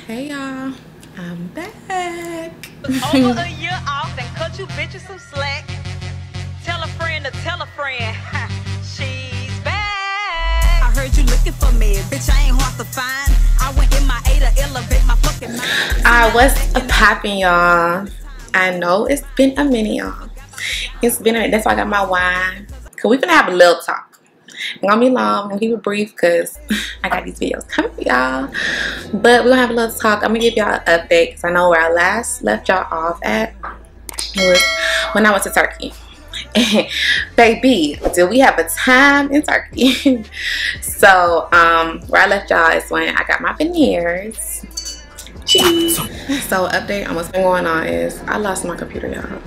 Hey y'all, I'm back. Over a year off and cut you bitches some slack. Tell a friend to tell a friend. She's back. I heard you looking for me, bitch. I ain't hard to find. I went in my A to elevate my fucking mind. What's poppin', y'all? I know it's been a minute, y'all. It's been a minute. That's why I got my wine. Cause we gonna have a little talk. It's gonna be long. I'm gonna keep it brief because I got these videos coming for y'all. But we're gonna have a little talk. I'm gonna give y'all an update because I know where I last left y'all off at. It was when I went to Turkey. Baby, did we have a time in Turkey? So where I left y'all is when I got my veneers. Cheese. So update on what's been going on is I lost my computer, y'all.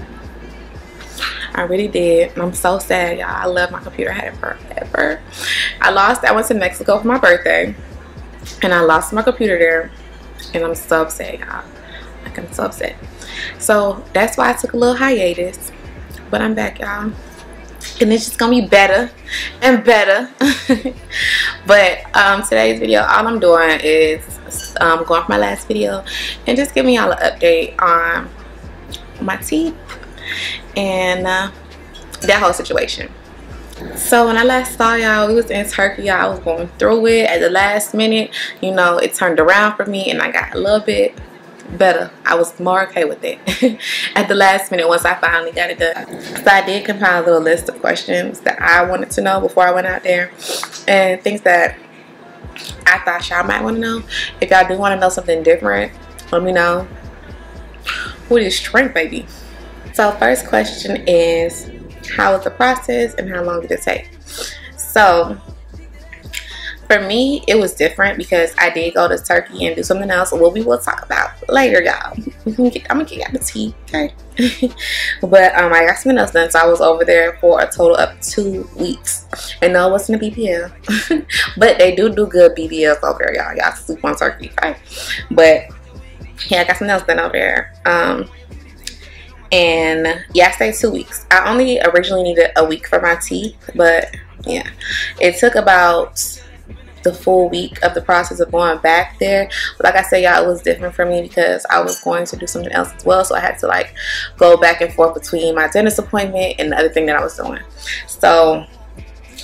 I really did. I'm so sad, y'all. I love my computer. I had it forever. I went to Mexico for my birthday and I lost my computer there, and I'm so upset, y'all. Like, I'm so upset. So that's why I took a little hiatus, but I'm back, y'all, and it's just gonna be better and better. But today's video, all I'm doing is going for my last video and just giving y'all an update on my teeth and that whole situation. So when I last saw y'all, we was in Turkey, y'all. I was going through it at the last minute. You know, it turned around for me and I got a little bit better. I was more okay with it at the last minute once I finally got it done. So I did compile a little list of questions that I wanted to know before I went out there, and things that I thought y'all might want to know. If y'all do want to know something different, let me know. What is strength, baby? So first question is, how was the process and how long did it take? So for me, it was different because I did go to Turkey and do something else, what we will talk about later, y'all. I'm gonna get out the tea, okay? But I got something else done, so I was over there for a total of 2 weeks. And no, it wasn't a BBL, but they do good BBLs over there, y'all. Y'all sleep on Turkey, right? But yeah, I got something else done over there. And yeah, I stayed 2 weeks. I only originally needed a week for my teeth, but yeah, it took about the full week of the process of going back there. But like I said, y'all, it was different for me because I was going to do something else as well, so I had to like go back and forth between my dentist appointment and the other thing that I was doing. So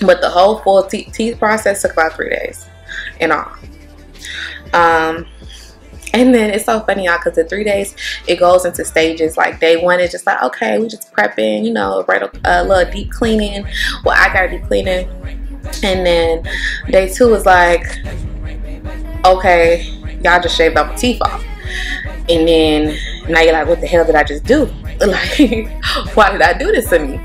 but the whole full teeth process took about 3 days in all. And then it's so funny, y'all, because the 3 days, it goes into stages. Like, day one is just like, okay, we just prepping, you know, right, a little deep cleaning. Well, I got a deep cleaning. And then day two is like, okay, y'all just shaved all my teeth off. And then now you're like, what the hell did I just do? Like, why did I do this to me?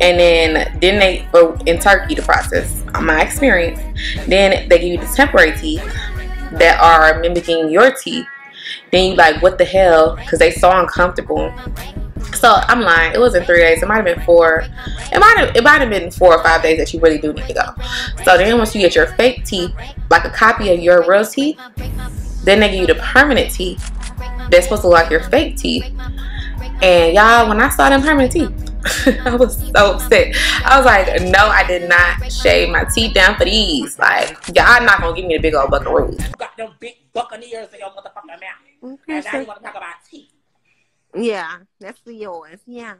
And then they, in Turkey, the process, my experience, then they give you the temporary teeth that are mimicking your teeth. Then you like, what the hell, because they so uncomfortable. So I'm lying, it wasn't 3 days, it might have been 4. It might have been 4 or 5 days that you really do need to go. So then once you get your fake teeth, like a copy of your real teeth, then they give you the permanent teeth that's supposed to look like your fake teeth. And y'all, when I saw them permanent teeth, I was so upset. I was like, no, I did not shave my teeth down for these. Like, y'all not gonna give me the big old buckaroos. You got them big buccaneers in your motherfucking mouth. And now you want to talk about teeth. Yeah, that's for yours. Yeah.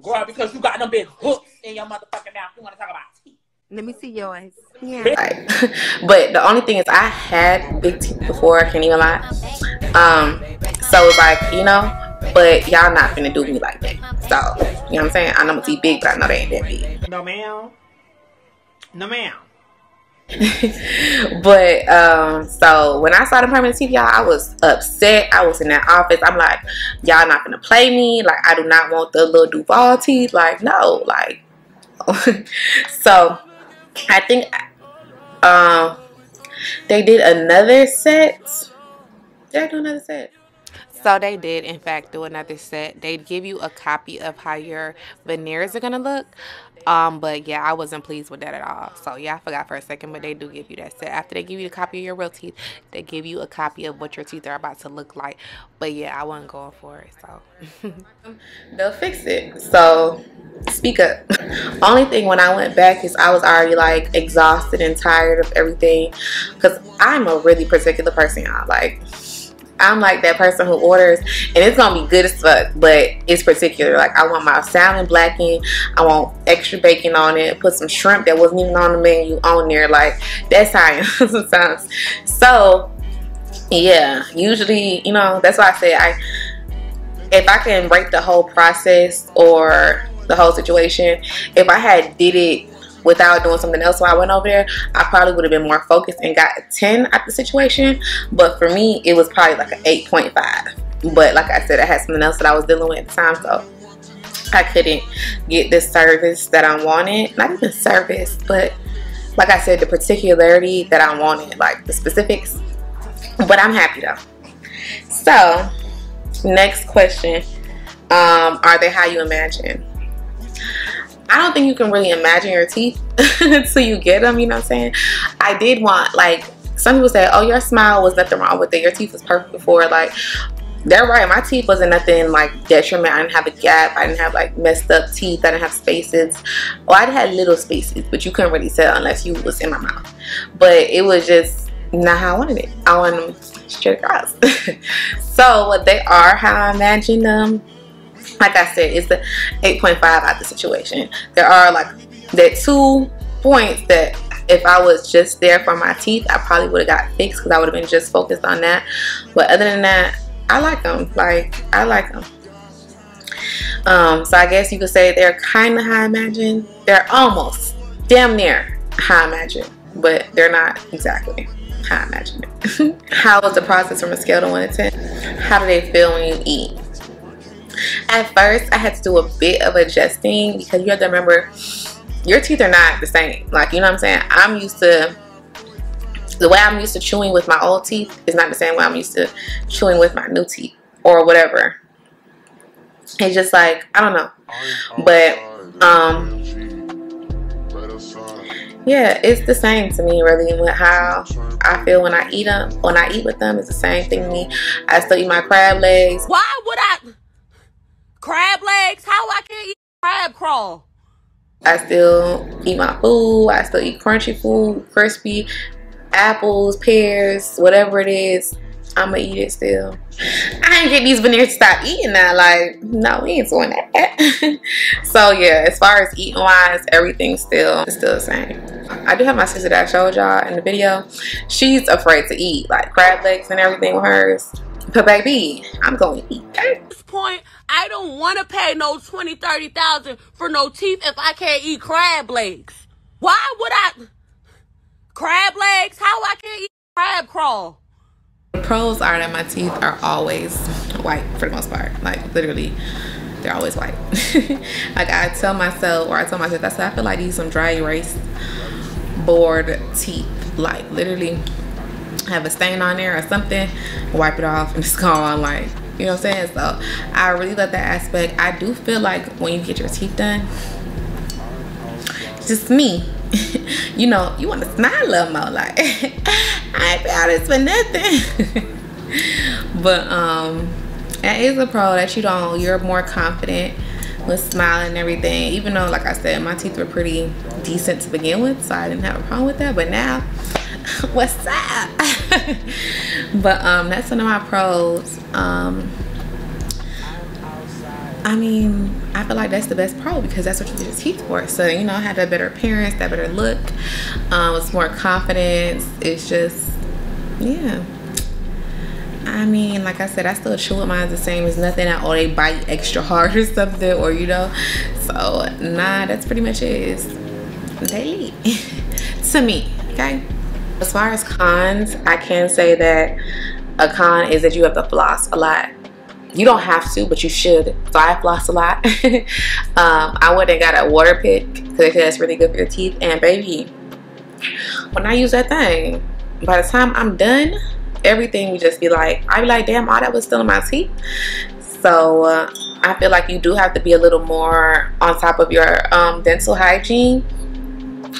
Girl, because you got them big hooks in your motherfucking mouth, you want to talk about teeth. Let me see yours. Yeah. Like, but the only thing is, I had big teeth before, I can't even lie. So it's like, you know, but y'all not finna do me like that. So, you know what I'm saying? I know my teeth big, but I know they ain't that big. No, ma'am. No, ma'am. But so when I saw the permanent teeth, y'all, I was upset. I was in that office, I'm like, y'all not gonna play me. Like, I do not want the little Duval teeth. Like, no, like. So I think they did another set. Did I do another set? So they did, in fact, do another set. They'd give you a copy of how your veneers are gonna look. But yeah, I wasn't pleased with that at all. So yeah, I forgot for a second, but they do give you that set. After they give you the copy of your real teeth, they give you a copy of what your teeth are about to look like. But yeah, I wasn't going for it, so they'll fix it. So Speak up. Only thing when I went back is I was already like exhausted and tired of everything, because I'm a really particular person, y'all. Like, I'm like that person who orders and it's gonna be good as fuck, but it's particular. Like, I want my salmon blackened, I want extra bacon on it, put some shrimp that wasn't even on the menu on there. Like, that's how I am sometimes. So yeah, usually, you know, that's why I say if I can break the whole process or the whole situation, if I had did it without doing something else while I went over there, I probably would have been more focused and got a 10 at the situation. But for me, it was probably like an 8.5. But like I said, I had something else that I was dealing with at the time, so I couldn't get the service that I wanted. Not even service, but like I said, the particularity that I wanted, like the specifics. But I'm happy though. So next question, are they how you imagine? I don't think you can really imagine your teeth until you get them, you know what I'm saying? I did want, like, some people say, oh, your smile was nothing wrong with it, your teeth was perfect before. Like, they're right, my teeth wasn't nothing like detriment. I didn't have a gap, I didn't have like messed up teeth, I didn't have spaces. Well, I had little spaces, but you couldn't really tell unless you was in my mouth. But it was just not how I wanted it. I wanted them straight across. So they are how I imagined them. Like I said, it's the 8.5 out the situation. There are like that 2 points that if I was just there for my teeth, I probably would have got fixed, because I would have been just focused on that. But other than that, I like them. Like, I like them. So I guess you could say they're kind of how I imagine. They're almost damn near how I imagine, but they're not exactly how I imagine it. How was the process from a scale of 1 to 10? How do they feel when you eat? At first, I had to do a bit of adjusting, because you have to remember, your teeth are not the same. Like, you know what I'm saying? I'm used to, the way I'm used to chewing with my old teeth is not the same way I'm used to chewing with my new teeth or whatever. It's just like, I don't know. But, yeah, it's the same to me, really, with how I feel when I eat them. When I eat with them, it's the same thing to me. I still eat my crab legs. Why would I? Crab legs? How I can't eat crab crawl? I still eat my food. I still eat crunchy food, crispy, apples, pears, whatever it is. I'ma eat it still. I ain't get these veneers to stop eating now. Like, no, we ain't doing that. So yeah, as far as eating wise, everything's still the same. I do have my sister that I showed y'all in the video. She's afraid to eat like crab legs and everything with hers. But baby, I'm going to eat. At this point, I don't want to pay no $20,000-$30,000 for no teeth if I can't eat crab legs. Why would I? Crab legs? How I can't eat crab crawl? The pros are that my teeth are always white for the most part. Like, literally, they're always white. Like, I tell myself, I said, I feel like these some dry erase board teeth. Like, literally have a stain on there or something, wipe it off and it's gone. Like, you know what I'm saying? So I really love that aspect. I do feel like when you get your teeth done, just me, you know, you want to smile a little more. Like, I ain't proud of this for nothing. But that is a pro, that you're more confident with smiling and everything. Even though, like I said, my teeth were pretty decent to begin with, so I didn't have a problem with that. But now, what's up? But that's one of my pros. I mean, I feel like that's the best pro, because that's what you get your teeth for. So, you know, I had that better appearance, that better look, it's more confidence. It's just, yeah. I mean, like I said, I still chew with mine the same. It's nothing that, oh, they bite extra hard or something, or, you know. So, nah, that's pretty much it. It's daily to me, okay? As far as cons, I can say that a con is that you have to floss a lot. You don't have to, but you should. So I floss a lot. I went and got a water pick, because they say that's really good for your teeth. And baby, when I use that thing, by the time I'm done, everything would just be like, I'd be like, damn, all that was still in my teeth. So I feel like you do have to be a little more on top of your dental hygiene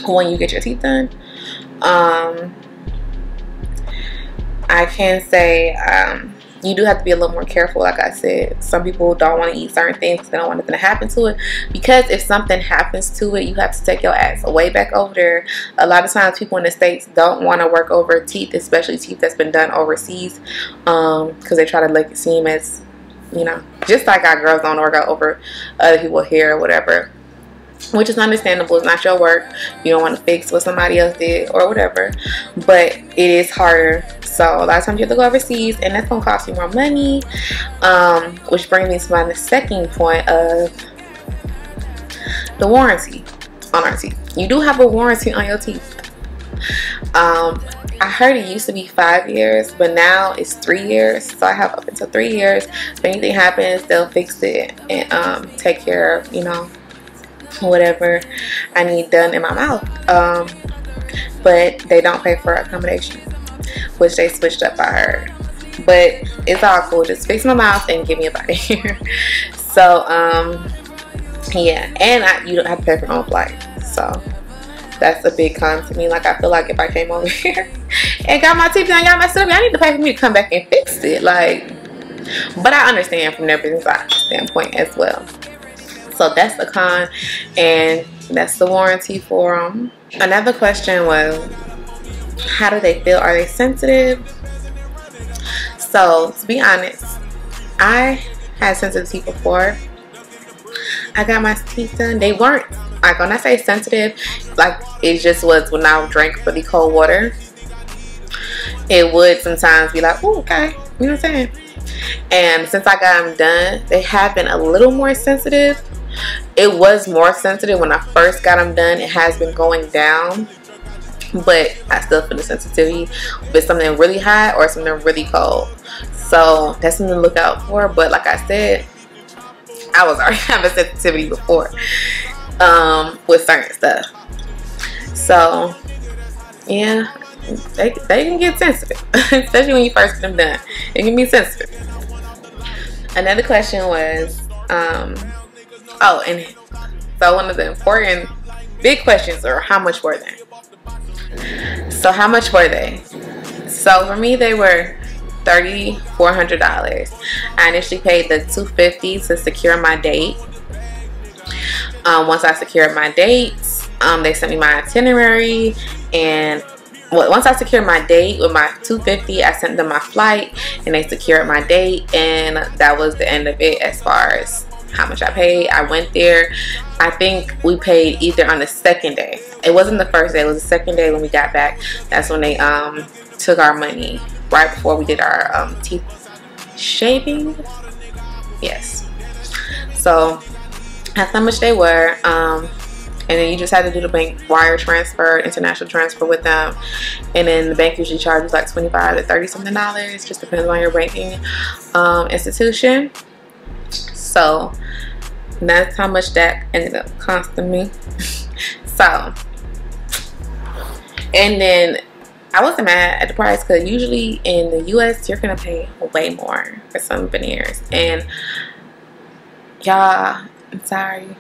when you get your teeth done. I can say you do have to be a little more careful. Like I said, some people don't want to eat certain things because they don't want anything to happen to it, because if something happens to it, you have to take your ass way back over there. A lot of times people in the States don't want to work over teeth, especially teeth that's been done overseas, because they try to make it seem as, you know, just like our girls don't work out over other people's hair or whatever, which is understandable. It's not your work. You don't want to fix what somebody else did or whatever, but it is harder. So a lot of times you have to go overseas, and that's going to cost you more money, which brings me to my second point of the warranty on our teeth. You do have a warranty on your teeth. I heard it used to be 5 years, but now it's 3 years. So I have up until 3 years. If anything happens, they'll fix it and take care of, you know, whatever I need done in my mouth. But they don't pay for accommodation, which they switched up, I heard. But it's all cool. Just fix my mouth and get me up out of here. So yeah, and you don't have to pay for your own flight. So that's a big con to me. Like, I feel like if I came over here and got my teeth done, got my stuff, I need to pay for me to come back and fix it. Like, but I understand from their business standpoint as well. So that's the con, and that's the warranty for them. Another question was, how do they feel? Are they sensitive? So to be honest, I had sensitive teeth before I got my teeth done. They weren't, like, when I say sensitive, like, it just was when I drank really cold water, it would sometimes be like, oh, okay, you know what I'm saying? And since I got them done, they have been a little more sensitive. It was more sensitive when I first got them done. It has been going down, but I still feel the sensitivity if it's something really hot or something really cold. So that's something to look out for. But like I said, I was already having sensitivity before with certain stuff. So yeah, they can get sensitive, especially when you first get them done. It can be sensitive. Another question was, oh, and so one of the important big questions are, how much were they? So how much were they? So for me, they were $3,400. I initially paid the $250 to secure my date. Once I secured my dates, they sent me my itinerary, and once I secured my date with my $250, I sent them my flight, and they secured my date, and that was the end of it as far as how much I paid. I went there. I think we paid either on the second day. It wasn't the first day. It was the second day when we got back. That's when they took our money right before we did our teeth shaving. Yes. So that's how much they were. And then you just had to do the bank wire transfer, international transfer with them. And then the bank usually charges like $25 to $30 something. Just depends on your banking institution. So that's how much that ended up costing me. So, and then I wasn't mad at the price, because usually in the US you're gonna pay way more for some veneers. And y'all, I'm sorry,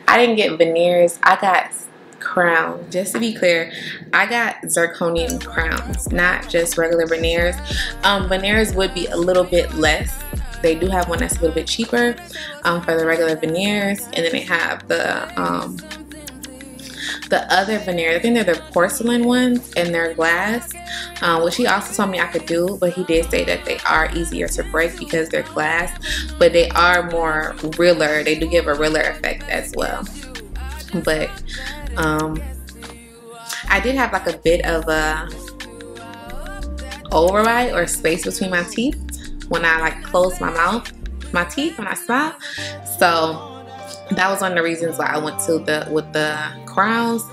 I didn't get veneers. I got crowns. Just to be clear, I got zirconium crowns, not just regular veneers. Veneers would be a little bit less. They do have one that's a little bit cheaper for the regular veneers, and then they have the other veneers. I think they're the porcelain ones, and they're glass, which he also told me I could do, but he did say that they are easier to break because they're glass, but they are more realer. They do give a realer effect as well. But I did have like a bit of a overbite or space between my teeth when I like closed my mouth, my teeth when I smile. So that was one of the reasons why I went to with the crowns.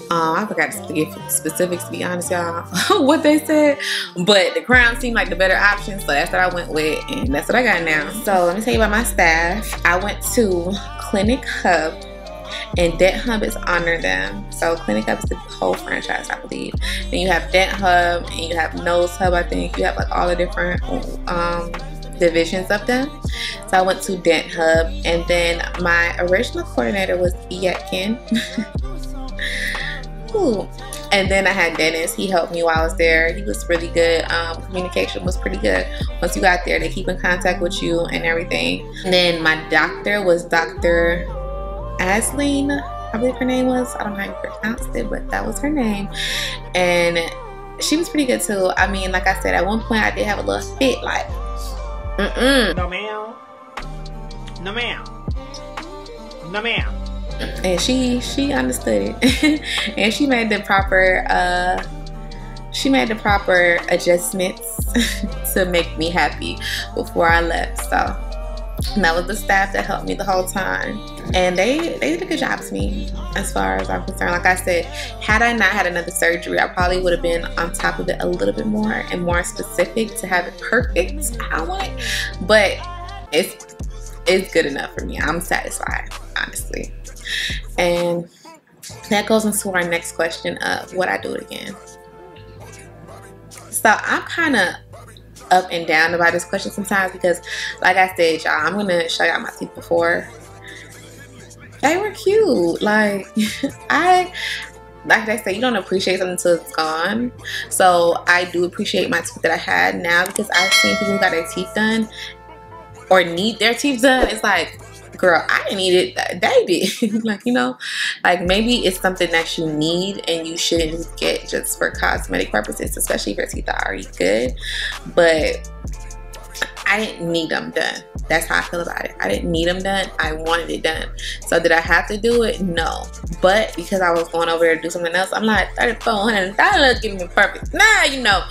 I forgot to give specifics, to be honest, y'all, what they said, but the crown seemed like the better option, so that's what I went with, and that's what I got now. So let me tell you about my staff. I went to Clinic Hub, and Denthub is under them. So Clinic Hub is the whole franchise, I believe. Then you have Denthub, and you have Nose Hub, I think. You have like all the different divisions of them. So I went to Denthub, and then my original coordinator was Yetkin. Ooh. And then I had Dennis. He helped me while I was there. He was really good. Communication was pretty good. Once you got there, they keep in contact with you and everything. And then my doctor was Dr. Asleen, I believe her name was. I don't know how you pronounced it, but that was her name. And she was pretty good too. I mean, like I said, at one point I did have a little fit, like, No ma'am. No ma'am. No ma'am. and she understood it. And she made the proper adjustments to make me happy before I left. So and that was the staff that helped me the whole time, and they did a good job to me as far as I'm concerned. Like I said, had I not had another surgery, I probably would have been on top of it a little bit more and more specific to have it perfect how I want it. But it's good enough for me. I'm satisfied, honestly. And that goes into our next question of would I do it again? So I'm kind of up and down about this question sometimes because, like I said, y'all, I'm gonna show y'all my teeth before. They were cute. Like like they say, you don't appreciate something until it's gone. So I do appreciate my teeth that I had now, because I've seen people who got their teeth done or need their teeth done. It's like, girl, I didn't need it, they did. Like, you know, like maybe it's something that you need and you shouldn't get just for cosmetic purposes, especially if your teeth are already good. But I didn't need them done. That's how I feel about it. I didn't need them done. I wanted it done. So did I have to do it? No. But because I was going over there to do something else, I'm like, $3,400, give me perfect. Nah, you know,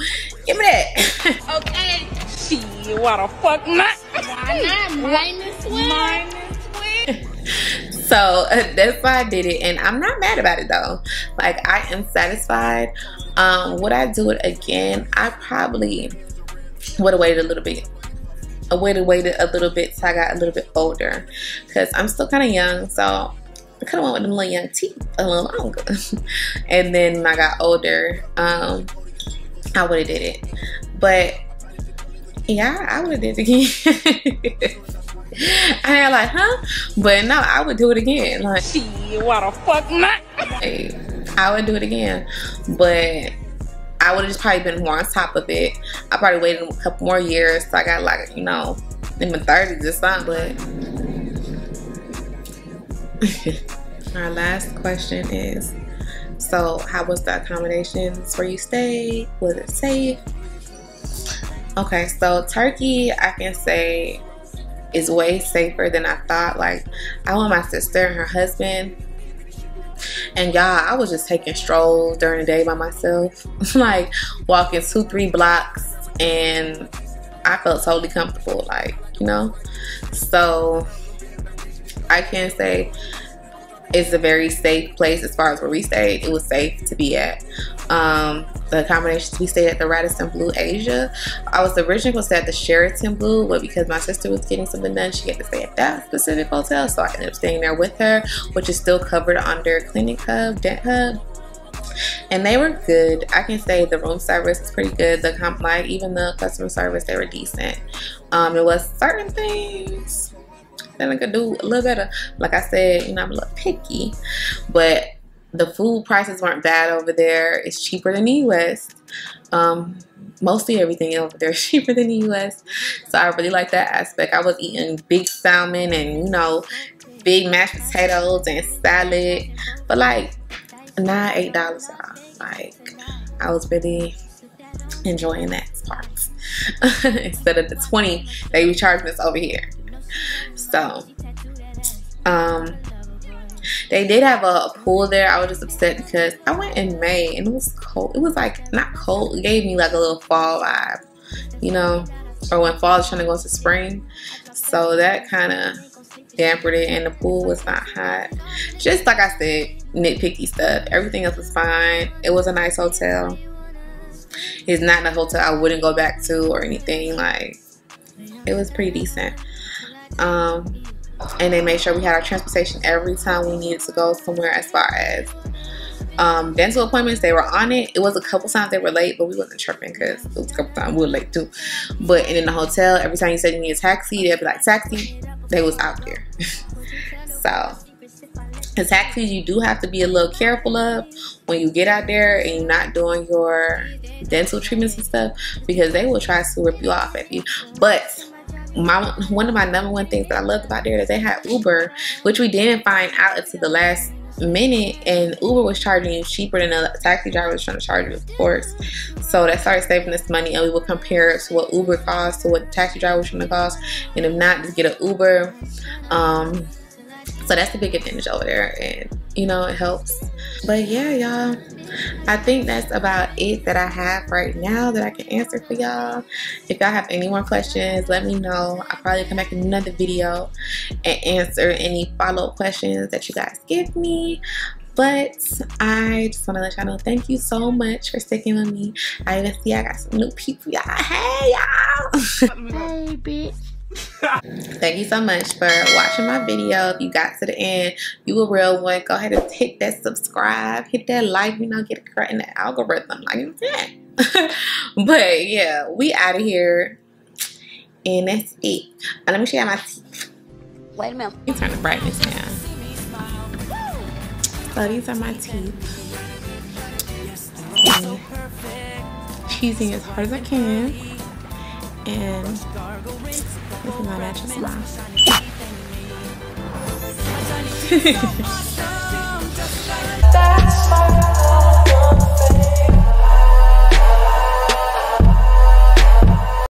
give me that. Okay. Shit, what the fuck not? Why not? Minus one. So that's why I did it, and I'm not mad about it though. Like, I am satisfied. Would I do it again? I probably would have waited a little bit. I would have waited a little bit till I got a little bit older, because I'm still kind of young, so I kind of went with them little young teeth a little longer. And then when I got older, I would have did it. But yeah, I would have did it again. I ain't like, huh? But no, I would do it again. Like, Shit, what the fuck not? I would do it again, but I would have just probably been more on top of it. I probably waited a couple more years, so I got, like, you know, in my 30s or something. But our last question is, so how was the accommodations where you stayed? Was it safe? Okay, so Turkey, I can say, is way safer than I thought. Like, I went with my sister and her husband, and y'all, I was just taking strolls during the day by myself. Like, walking 2-3 blocks, and I felt totally comfortable, like, you know. So I can say it's a very safe place. As far as where we stayed, it was safe to be at. The accommodations, we stayed at the Radisson Blue Asia. I was originally going to stay at the Sheraton Blue, but because my sister was getting something done, she had to stay at that specific hotel, so I ended up staying there with her, which is still covered under Clinic Hub, Dent Hub. And they were good. I can say the room service is pretty good. The like, even the customer service, they were decent. It was certain things that I could do a little better. Like I said, you know, I'm a little picky, but the food prices weren't bad over there. It's cheaper than the US. Mostly everything over there is cheaper than the US. So I really like that aspect. I was eating big salmon and, you know, big mashed potatoes and salad. But like, not $8 off. Like, I was really enjoying that part. Instead of the 20 they were charging us over here. So, they did have a pool there. I was just upset because I went in May and it was cold. It was like, not cold, it gave me like a little fall vibe, you know, or when fall is trying to go into spring. So that kind of dampened it, and the pool was not hot. Just like I said, nitpicky stuff. Everything else was fine. It was a nice hotel. It's not a hotel I wouldn't go back to or anything. Like, it was pretty decent. And they made sure we had our transportation every time we needed to go somewhere. As far as dental appointments, they were on it. It was a couple times they were late, but we wasn't tripping because it was a couple times we were late too. But and in the hotel, every time you said you need a taxi, they'd be like, taxi, they was out there. So The taxis you do have to be a little careful of when you get out there and you're not doing your dental treatments and stuff, because they will try to rip you off at you. But one of my number one things that I loved about there is they had Uber, which we didn't find out until the last minute, and Uber was charging you cheaper than the taxi driver was trying to charge you, of course. So that started saving us money, and we would compare it to what Uber costs to what the taxi driver was trying to cost, and if not, just get an Uber. So that's the big advantage over there, and you know, it helps. But yeah, y'all, I think that's about it that I have right now that I can answer for y'all. If y'all have any more questions, let me know. I'll probably come back in another video and answer any follow-up questions that you guys give me. But I just want to let y'all know, thank you so much for sticking with me. I even see I got some new people, y'all. Hey, y'all. Hey, bitch. Thank you so much for watching my video. If you got to the end, you a real one. Go ahead and hit that subscribe, hit that like, you know, get it correct in the algorithm, like you said. But yeah, we out of here, and that's it. Let me show you my teeth. Wait a minute. You turn the brightness down. So these are my teeth. And cheesing as hard as I can. And this is my natural smile.